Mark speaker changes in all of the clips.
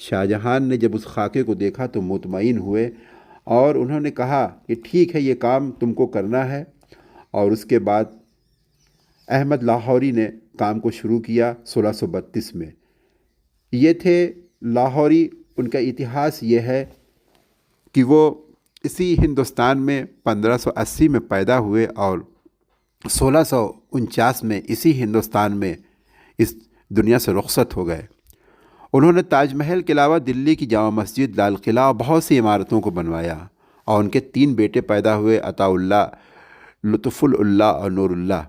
Speaker 1: شاہ جہان نے جب اس خاکے کو دیکھا تو مطمئن ہوئے اور انہوں نے کہا کہ ٹھیک ہے، یہ کام تم کو کرنا ہے۔ اور اس کے بعد احمد لاہوری نے کام کو شروع کیا 1632 میں۔ یہ تھے لاہوری۔ ان کا اتہاس یہ ہے کہ وہ اسی ہندوستان میں 1580 میں پیدا ہوئے اور 1649 میں اسی ہندوستان میں اس دنیا سے رخصت ہو گئے۔ انہوں نے تاج محل کے علاوہ دلی کی جامع مسجد، لال قلعہ اور بہت سی عمارتوں کو بنوایا، اور ان کے 3 بیٹے پیدا ہوئے، عطاء اللہ، لطف اللہ اور نور اللہ۔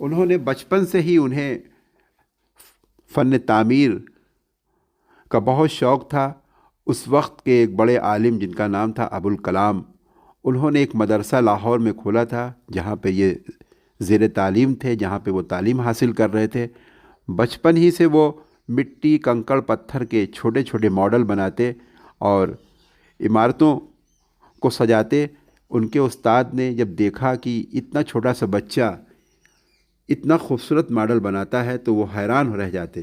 Speaker 1: انہوں نے بچپن سے ہی انہیں فن تعمیر کا بہت شوق تھا۔ اس وقت کے ایک بڑے عالم جن کا نام تھا ابوالکلام، انہوں نے ایک مدرسہ لاہور میں کھولا تھا جہاں پہ یہ زیر تعلیم تھے، جہاں پہ وہ تعلیم حاصل کر رہے تھے۔ بچپن ہی سے وہ مٹی، کنکڑ، پتھر کے چھوٹے چھوٹے ماڈل بناتے اور عمارتوں کو سجاتے۔ ان کے استاد نے جب دیکھا کہ اتنا چھوٹا سا بچہ اتنا خوبصورت ماڈل بناتا ہے تو وہ حیران رہ جاتے،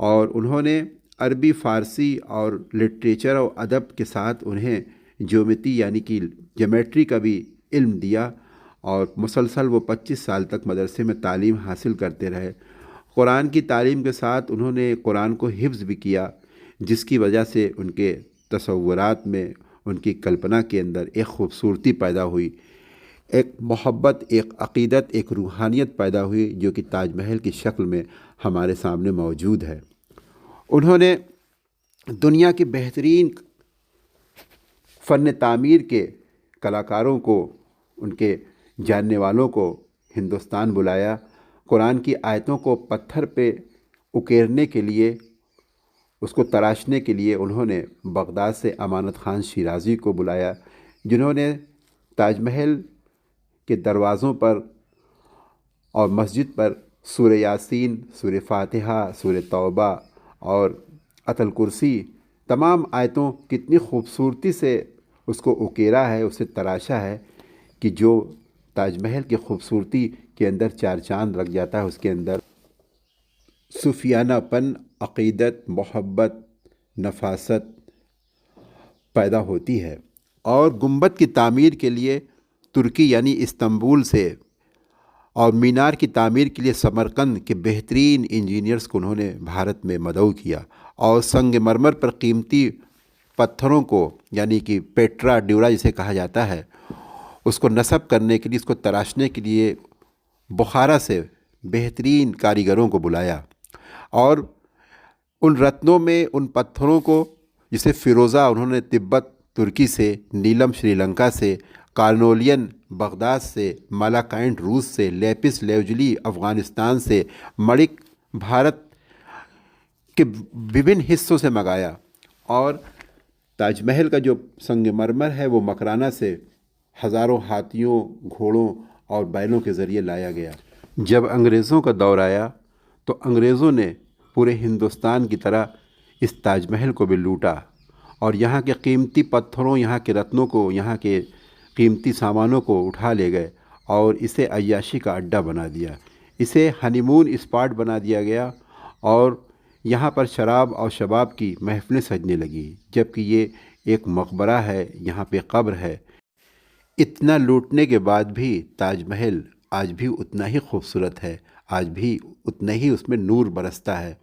Speaker 1: اور انہوں نے عربی، فارسی اور لٹریچر اور ادب کے ساتھ انہیں جیومیٹری یعنی کہ جیومیٹری کا بھی علم دیا، اور مسلسل وہ 25 سال تک مدرسے میں تعلیم حاصل کرتے رہے۔ قرآن کی تعلیم کے ساتھ انہوں نے قرآن کو حفظ بھی کیا، جس کی وجہ سے ان کے تصورات میں، ان کی کلپنا کے اندر ایک خوبصورتی پیدا ہوئی، ایک محبت، ایک عقیدت، ایک روحانیت پیدا ہوئی جو کہ تاج محل کی شکل میں ہمارے سامنے موجود ہے۔ انہوں نے دنیا کے بہترین فن تعمیر کے کلاکاروں کو، ان کے جاننے والوں کو ہندوستان بلایا۔ قرآن کی آیتوں کو پتھر پہ اکیرنے کے لیے، اس کو تراشنے کے لیے انہوں نے بغداد سے امانت خان شیرازی کو بلایا، جنہوں نے تاج محل کے دروازوں پر اور مسجد پر سورہ یاسین، سورہ فاتحہ، سورہ توبہ اور آیت الکرسی، تمام آیتوں کتنی خوبصورتی سے اس کو اکیرا ہے، اسے تراشا ہے کہ جو تاج محل کی خوبصورتی کے اندر 4 چاند لگ جاتا ہے۔ اس کے اندر صوفیانہ پن، عقیدت، محبت، نفاست پیدا ہوتی ہے۔ اور گنبد کی تعمیر کے لیے ترکی یعنی استنبول سے، اور مینار کی تعمیر کے لیے سمرقند کے بہترین انجینئرز کو انہوں نے بھارت میں مدعو کیا، اور سنگ مرمر پر قیمتی پتھروں کو یعنی کہ پیٹرا ڈیورا جسے کہا جاتا ہے، اس کو نصب کرنے کے لیے، اس کو تراشنے کے لیے بخارا سے بہترین کاریگروں کو بلایا، اور ان رتنوں میں، ان پتھروں کو، جسے فیروزہ انہوں نے تبت ترکی سے، نیلم سری لنکا سے، کارنولین بغداد سے، مالاکائنٹ روس سے، لیپس لیوجلی افغانستان سے، مڑک بھارت کے وبھن حصوں سے منگایا، اور تاج محل کا جو سنگ مرمر ہے وہ مکرانہ سے ہزاروں ہاتھیوں، گھوڑوں اور بیلوں کے ذریعے لایا گیا۔ جب انگریزوں کا دور آیا تو انگریزوں نے پورے ہندوستان کی طرح اس تاج محل کو بھی لوٹا، اور یہاں کے قیمتی پتھروں، یہاں کے رتنوں کو، یہاں کے قیمتی سامانوں کو اٹھا لے گئے اور اسے عیاشی کا اڈہ بنا دیا، اسے ہنی مون اسپاٹ بنا دیا گیا، اور یہاں پر شراب اور شباب کی محفلیں سجنے لگی، جبکہ یہ ایک مقبرہ ہے، یہاں پہ قبر ہے۔ اتنا لوٹنے کے بعد بھی تاج محل آج بھی اتنا ہی خوبصورت ہے، آج بھی اتنا ہی اس میں نور برستا ہے۔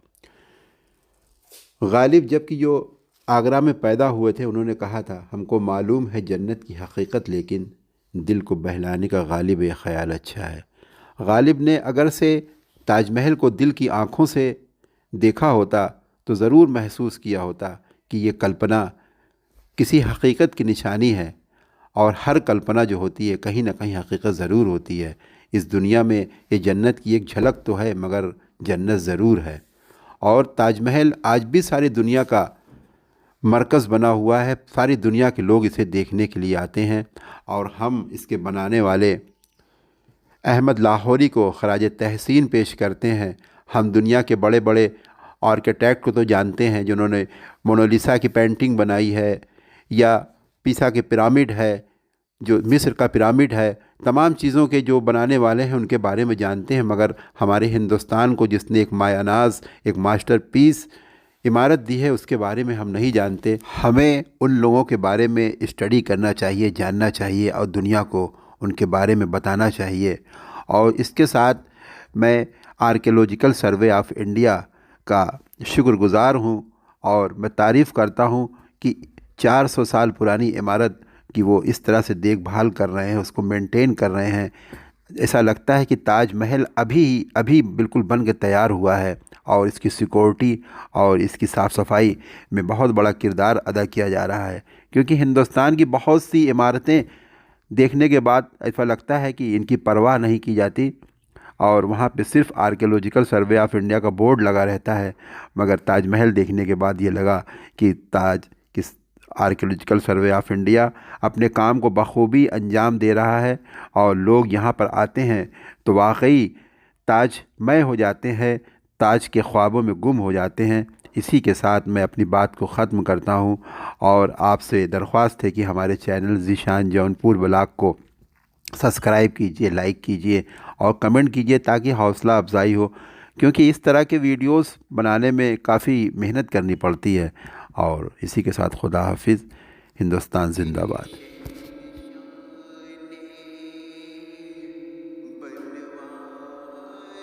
Speaker 1: غالب جب کہ جو آگرہ میں پیدا ہوئے تھے، انہوں نے کہا تھا، ہم کو معلوم ہے جنت کی حقیقت، لیکن دل کو بہلانے کا غالب یہ خیال اچھا ہے۔ غالب نے اگر سے تاج محل کو دل کی آنکھوں سے دیکھا ہوتا تو ضرور محسوس کیا ہوتا کہ یہ کلپنا کسی حقیقت کی نشانی ہے، اور ہر کلپنا جو ہوتی ہے کہیں نہ کہیں حقیقت ضرور ہوتی ہے۔ اس دنیا میں یہ جنت کی ایک جھلک تو ہے، مگر جنت ضرور ہے، اور تاج محل آج بھی ساری دنیا کا مرکز بنا ہوا ہے، ساری دنیا کے لوگ اسے دیکھنے کے لیے آتے ہیں، اور ہم اس کے بنانے والے احمد لاہوری کو خراج تحسین پیش کرتے ہیں۔ ہم دنیا کے بڑے بڑے آرکیٹیکٹ کو تو جانتے ہیں جنہوں نے مونالیسا کی پینٹنگ بنائی ہے، یا پیسا کے پرامڈ ہے، جو مصر کا پرامڈ ہے، تمام چیزوں کے جو بنانے والے ہیں ان کے بارے میں جانتے ہیں، مگر ہمارے ہندوستان کو جس نے ایک مایہ ناز، ایک ماسٹر پیس عمارت دی ہے اس کے بارے میں ہم نہیں جانتے۔ ہمیں ان لوگوں کے بارے میں اسٹڈی کرنا چاہیے، جاننا چاہیے اور دنیا کو ان کے بارے میں بتانا چاہیے۔ اور اس کے ساتھ میں آرکیولوجیکل سروے آف انڈیا کا شکر گزار ہوں، اور میں تعریف کرتا ہوں کہ 400 سال پرانی عمارت کی وہ اس طرح سے دیکھ بھال کر رہے ہیں، اس کو مینٹین کر رہے ہیں۔ ایسا لگتا ہے کہ تاج محل ابھی بالکل بن کے تیار ہوا ہے، اور اس کی سیکورٹی اور اس کی صاف صفائی میں بہت بڑا کردار ادا کیا جا رہا ہے، کیونکہ ہندوستان کی بہت سی عمارتیں دیکھنے کے بعد ایسا لگتا ہے کہ ان کی پرواہ نہیں کی جاتی، اور وہاں پہ صرف آرکیولوجیکل سروے آف انڈیا کا بورڈ لگا رہتا ہے، مگر تاج محل دیکھنے کے بعد یہ لگا کہ آرکیولوجیکل سروے آف انڈیا اپنے کام کو بخوبی انجام دے رہا ہے، اور لوگ یہاں پر آتے ہیں تو واقعی تاج مئے ہو جاتے ہیں، تاج کے خوابوں میں گم ہو جاتے ہیں۔ اسی کے ساتھ میں اپنی بات کو ختم کرتا ہوں، اور آپ سے درخواست ہے کہ ہمارے چینل ذیشان جونپور بلاگ کو سبسکرائب کیجئے، لائک کیجئے اور کمنٹ کیجئے، تاکہ حوصلہ افزائی ہو، کیونکہ اس طرح کے ویڈیوز بنانے میں کافی محنت کرنی پڑتی ہے۔ اور اسی کے ساتھ خدا حافظ، ہندوستان زندہ باد۔